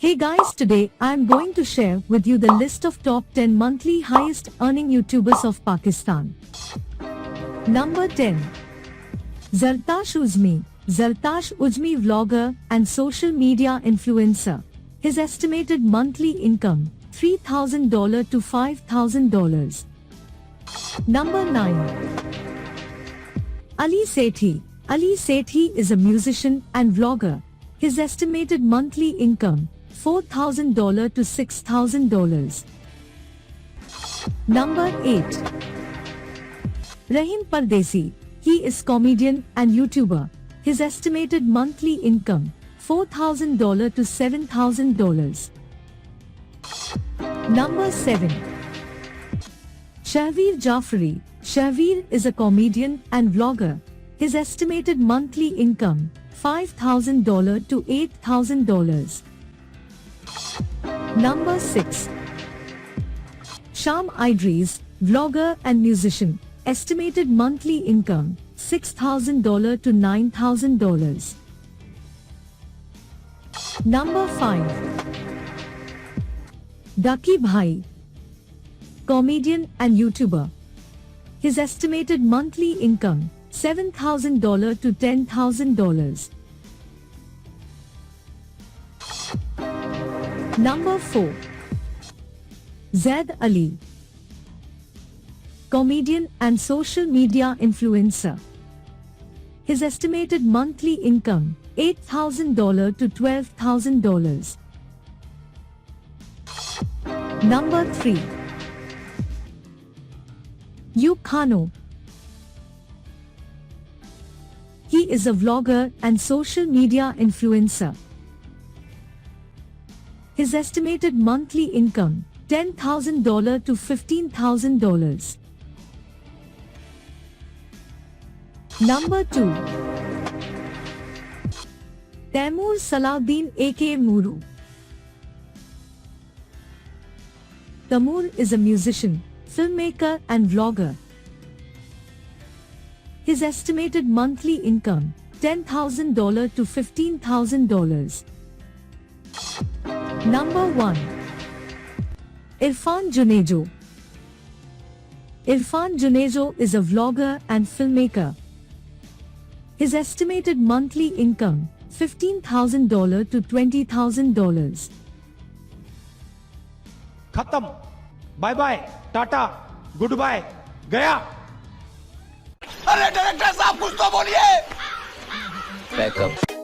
Hey guys, today I am going to share with you the list of top 10 monthly highest earning YouTubers of Pakistan. Number 10. Zartash Uzmi. Zartash Uzmi vlogger and social media influencer. His estimated monthly income $3,000 to $5,000. Number 9. Ali Sethi. Ali Sethi is a musician and vlogger. His estimated monthly income $4,000 to $6,000. Number 8. Rahim Pardesi. He is comedian and YouTuber. His estimated monthly income $4,000 to $7,000. Number 7. Shahveer Jafri. Shahveer is a comedian and vlogger. His estimated monthly income $5,000 to $8,000. Number 6. Sham Idris, vlogger and musician. Estimated monthly income $6,000 to $9,000. Number 5. Ducky Bhai, comedian and YouTuber. His estimated monthly income $7,000 to $10,000. Number 4. Zaid Ali, comedian and social media influencer. His estimated monthly income $8,000 to $12,000. Number 3. Khano. He is a vlogger and social media influencer. His estimated monthly income $10,000 to $15,000. Number 2. Taimur Salahuddin aka Muru. Taimur is a musician, filmmaker and vlogger. His estimated monthly income $10,000 to $15,000. Number 1. Irfan Junejo. Irfan Junejo is a vlogger and filmmaker. His estimated monthly income $15,000 to $20,000. खत्म, bye bye, tata, goodbye, गया। अरे director साहब कुछ तो बोलिए। Backup.